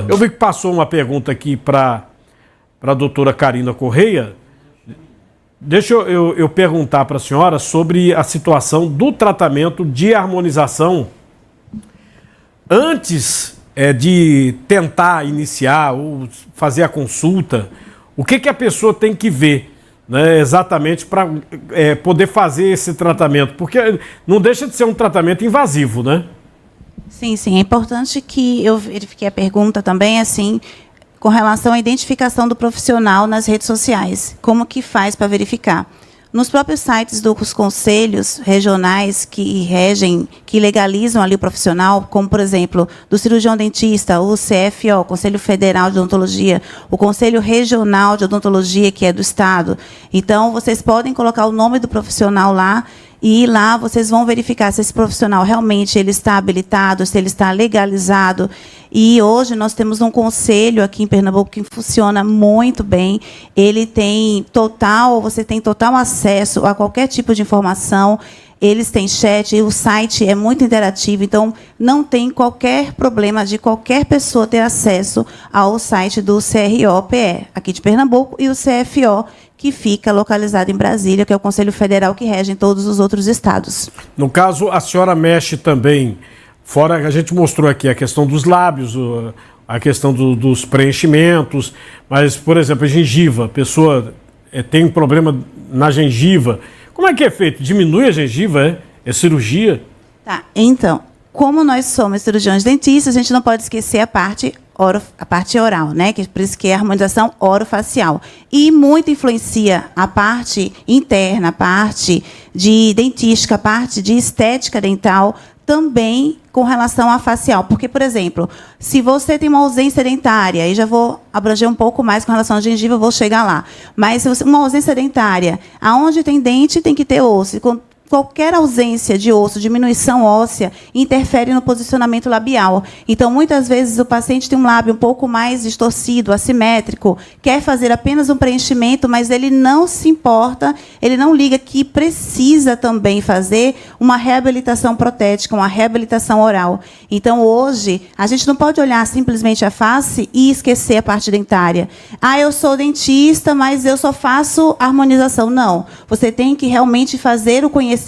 Eu vi que passou uma pergunta aqui para a doutora Karina Correia. Deixa eu perguntar para a senhora sobre a situação do tratamento de harmonização antes de tentar iniciar ou fazer a consulta. O que a pessoa tem que ver, né, exatamente para poder fazer esse tratamento? Porque não deixa de ser um tratamento invasivo, né? Sim, sim. É importante que eu verifique a pergunta também, assim, com relação à identificação do profissional nas redes sociais. Como que faz para verificar? Nos próprios sites dos conselhos regionais que regem, que legalizam ali o profissional, como, por exemplo, do cirurgião dentista, o CFO, Conselho Federal de Odontologia, o Conselho Regional de Odontologia, que é do Estado. Então, vocês podem colocar o nome do profissional lá, e lá vocês vão verificar se esse profissional realmente ele está habilitado, se ele está legalizado. E hoje nós temos um conselho aqui em Pernambuco que funciona muito bem. Ele tem você tem total acesso a qualquer tipo de informação. Eles têm chat, e o site é muito interativo, então não tem qualquer problema de qualquer pessoa ter acesso ao site do CRO-PE, aqui de Pernambuco, e o CFO, que fica localizado em Brasília, que é o Conselho Federal que rege em todos os outros estados. No caso, a senhora mexe também, fora a gente mostrou aqui a questão dos lábios, a questão dos preenchimentos, mas, por exemplo, a gengiva, a pessoa tem um problema na gengiva. Como é que é feito? Diminui a gengiva, é cirurgia? Tá, então, como nós somos cirurgiões dentistas, a gente não pode esquecer a parte oral, né? Por isso que é a harmonização orofacial. E muito influencia a parte interna, a parte de dentística, a parte de estética dental, também com relação à facial. Porque, por exemplo, se você tem uma ausência dentária, aí já vou abranger um pouco mais com relação à gengiva, vou chegar lá. Mas se você, uma ausência dentária, aonde tem dente, tem que ter osso. Qualquer ausência de osso, diminuição óssea, interfere no posicionamento labial. Então, muitas vezes, o paciente tem um lábio um pouco mais distorcido, assimétrico, quer fazer apenas um preenchimento, mas ele não se importa, ele não liga que precisa também fazer uma reabilitação protética, uma reabilitação oral. Então, hoje, a gente não pode olhar simplesmente a face e esquecer a parte dentária. Ah, eu sou dentista, mas eu só faço harmonização. Não. Você tem que realmente fazer o conhecimento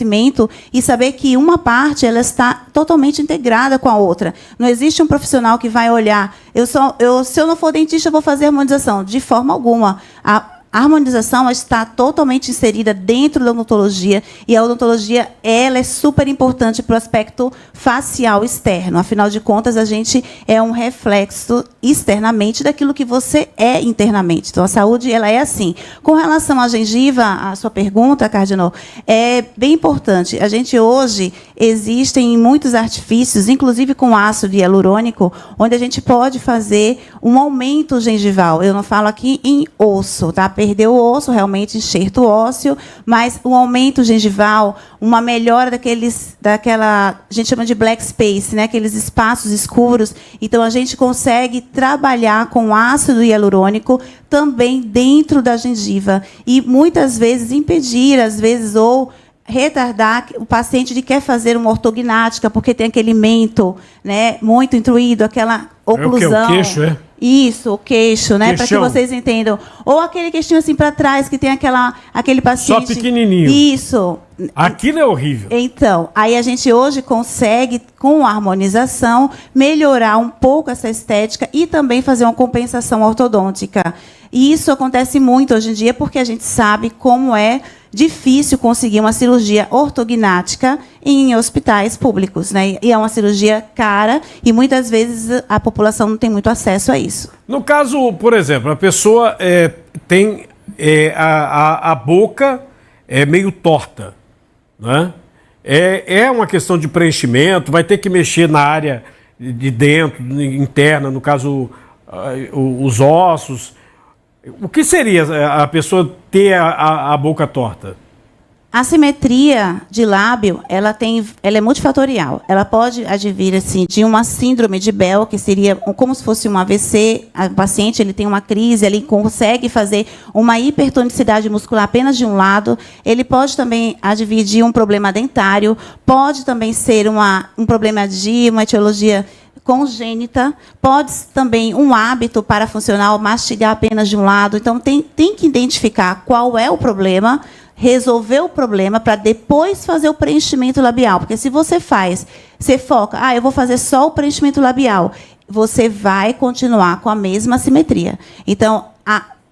e saber que uma parte ela está totalmente integrada com a outra. Não existe um profissional que vai olhar, se eu não for dentista, eu vou fazer harmonização. De forma alguma. A harmonização está totalmente inserida dentro da odontologia, e a odontologia ela é super importante para o aspecto facial externo. Afinal de contas, a gente é um reflexo externamente daquilo que você é internamente. Então, a saúde ela é assim. Com relação à gengiva, a sua pergunta, Cardinal, é bem importante. A gente hoje, existem muitos artifícios, inclusive com ácido hialurônico, onde a gente pode fazer um aumento gengival. Eu não falo aqui em osso, tá? Perder o osso, realmente enxerto ósseo, mas um aumento gengival, uma melhora daquela, a gente chama de black space, né? Aqueles espaços escuros. Então, a gente consegue trabalhar com ácido hialurônico também dentro da gengiva e, muitas vezes, impedir, às vezes, ou retardar o paciente de quer fazer uma ortognática, porque tem aquele mento, né, muito intruído, aquela oclusão. É o queixo, é? Isso, o queixo, né? Para que vocês entendam. Ou aquele queixinho assim para trás, que tem aquele paciente... Só pequenininho. Isso. Aquilo é horrível. Então, aí a gente hoje consegue, com a harmonização, melhorar um pouco essa estética e também fazer uma compensação ortodôntica. E isso acontece muito hoje em dia, porque a gente sabe como é difícil conseguir uma cirurgia ortognática em hospitais públicos, né? E é uma cirurgia cara e, muitas vezes, a população não tem muito acesso a isso. No caso, por exemplo, a pessoa tem a boca meio torta, né? É uma questão de preenchimento, vai ter que mexer na área de dentro, interna, no caso, os ossos. O que seria a pessoa ter a boca torta? A simetria de lábio, ela é multifatorial. Ela pode advir assim, de uma síndrome de Bell, que seria como se fosse um AVC. O paciente ele tem uma crise, ele consegue fazer uma hipertonicidade muscular apenas de um lado. Ele pode também advir de um problema dentário. Pode também ser um problema de uma etiologia congênita, pode também um hábito parafuncional, mastigar apenas de um lado. Então, tem que identificar qual é o problema, resolver o problema para depois fazer o preenchimento labial. Porque se você foca, eu vou fazer só o preenchimento labial, você vai continuar com a mesma assimetria. Então,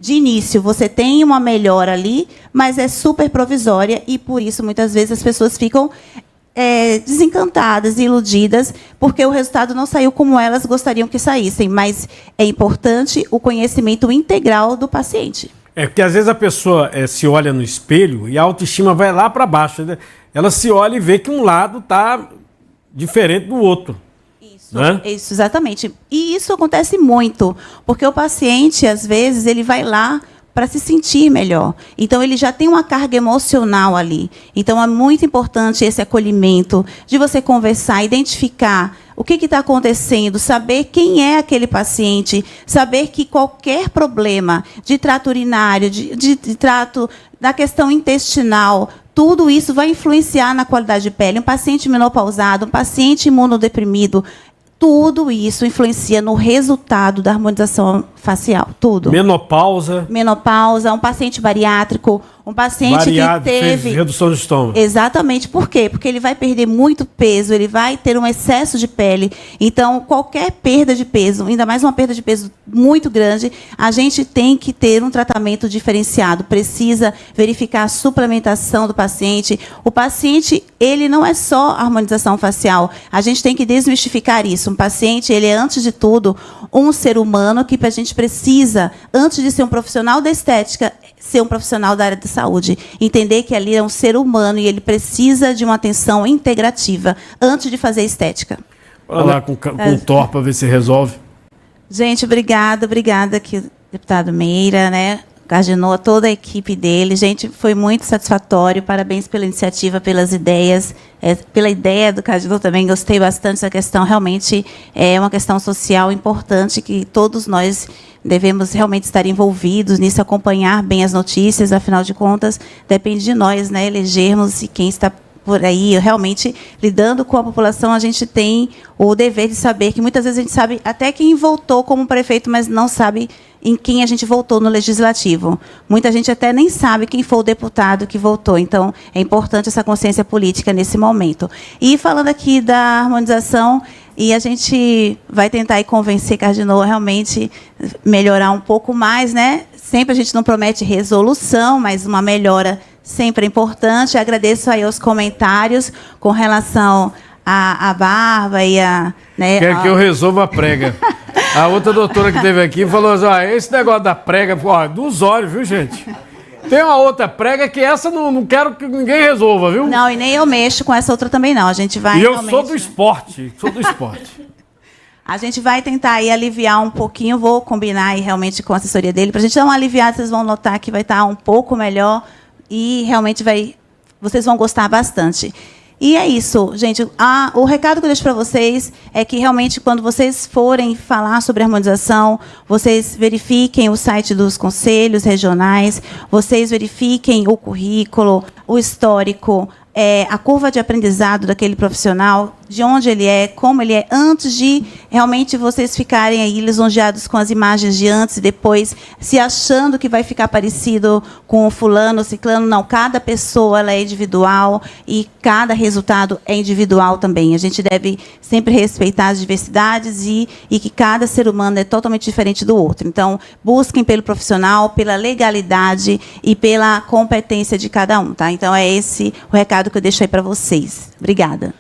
de início, você tem uma melhora ali, mas é super provisória e, por isso, muitas vezes as pessoas ficam desencantadas, iludidas, porque o resultado não saiu como elas gostariam que saíssem. Mas é importante o conhecimento integral do paciente. Porque às vezes a pessoa se olha no espelho e a autoestima vai lá para baixo, né? Ela se olha e vê que um lado está diferente do outro. Isso, exatamente. E isso acontece muito, porque o paciente, às vezes, ele vai lá para se sentir melhor. Então, ele já tem uma carga emocional ali. Então, é muito importante esse acolhimento, de você conversar, identificar o que está acontecendo, saber quem é aquele paciente, saber que qualquer problema de trato urinário, de trato da questão intestinal, tudo isso vai influenciar na qualidade de pele. Um paciente menopausado, um paciente imunodeprimido, tudo isso influencia no resultado da harmonização facial. Tudo. Menopausa, um paciente bariátrico, um paciente que teve redução de estômago. Exatamente. Por quê? Porque ele vai perder muito peso, ele vai ter um excesso de pele. Então, qualquer perda de peso, ainda mais uma perda de peso muito grande, a gente tem que ter um tratamento diferenciado. Precisa verificar a suplementação do paciente. O paciente, ele não é só harmonização facial. A gente tem que desmistificar isso. Um paciente, ele é, antes de tudo, um ser humano que a gente precisa, antes de ser um profissional da estética, ser um profissional da área de saúde. Entender que ali é um ser humano e ele precisa de uma atenção integrativa antes de fazer estética. Olha lá com o Thor para ver se resolve. Gente, obrigada aqui, deputado Meira, né? Cardinou, toda a equipe dele. Gente, foi muito satisfatório. Parabéns pela iniciativa, pelas ideias. Pela ideia do Cardinou também, gostei bastante dessa questão. Realmente é uma questão social importante que todos nós devemos realmente estar envolvidos nisso, acompanhar bem as notícias. Afinal de contas, depende de nós, né, elegermos e quem está por aí, realmente, lidando com a população, a gente tem o dever de saber que muitas vezes a gente sabe até quem votou como prefeito, mas não sabe em quem a gente votou no Legislativo. Muita gente até nem sabe quem foi o deputado que votou. Então, é importante essa consciência política nesse momento. E falando aqui da harmonização, e a gente vai tentar aí convencer Cardinou a realmente melhorar um pouco mais, né? Sempre a gente não promete resolução, mas uma melhora sempre é importante. Agradeço aí os comentários com relação à barba e a... Né, Quer que eu resolva a prega. A outra doutora que teve aqui falou assim, esse negócio da prega, dos olhos, viu, gente? Tem uma outra prega que essa não quero que ninguém resolva, viu? Não, e nem eu mexo com essa outra também, não. A gente vai... E eu sou do esporte, A gente vai tentar aí aliviar um pouquinho, vou combinar aí realmente com a assessoria dele, para a gente dar uma aliviada, vocês vão notar que vai estar um pouco melhor e realmente vocês vão gostar bastante. E é isso, gente. O recado que eu deixo para vocês é que, realmente, quando vocês forem falar sobre harmonização, vocês verifiquem o site dos conselhos regionais, vocês verifiquem o currículo, o histórico, a curva de aprendizado daquele profissional, de onde ele é, como ele é, antes de realmente vocês ficarem aí lisonjeados com as imagens de antes e depois, se achando que vai ficar parecido com o fulano, o ciclano. Não, cada pessoa ela é individual e cada resultado é individual também. A gente deve sempre respeitar as diversidades e que cada ser humano é totalmente diferente do outro. Então, busquem pelo profissional, pela legalidade e pela competência de cada um, tá? Então, é esse o recado que eu deixo aí para vocês. Obrigada.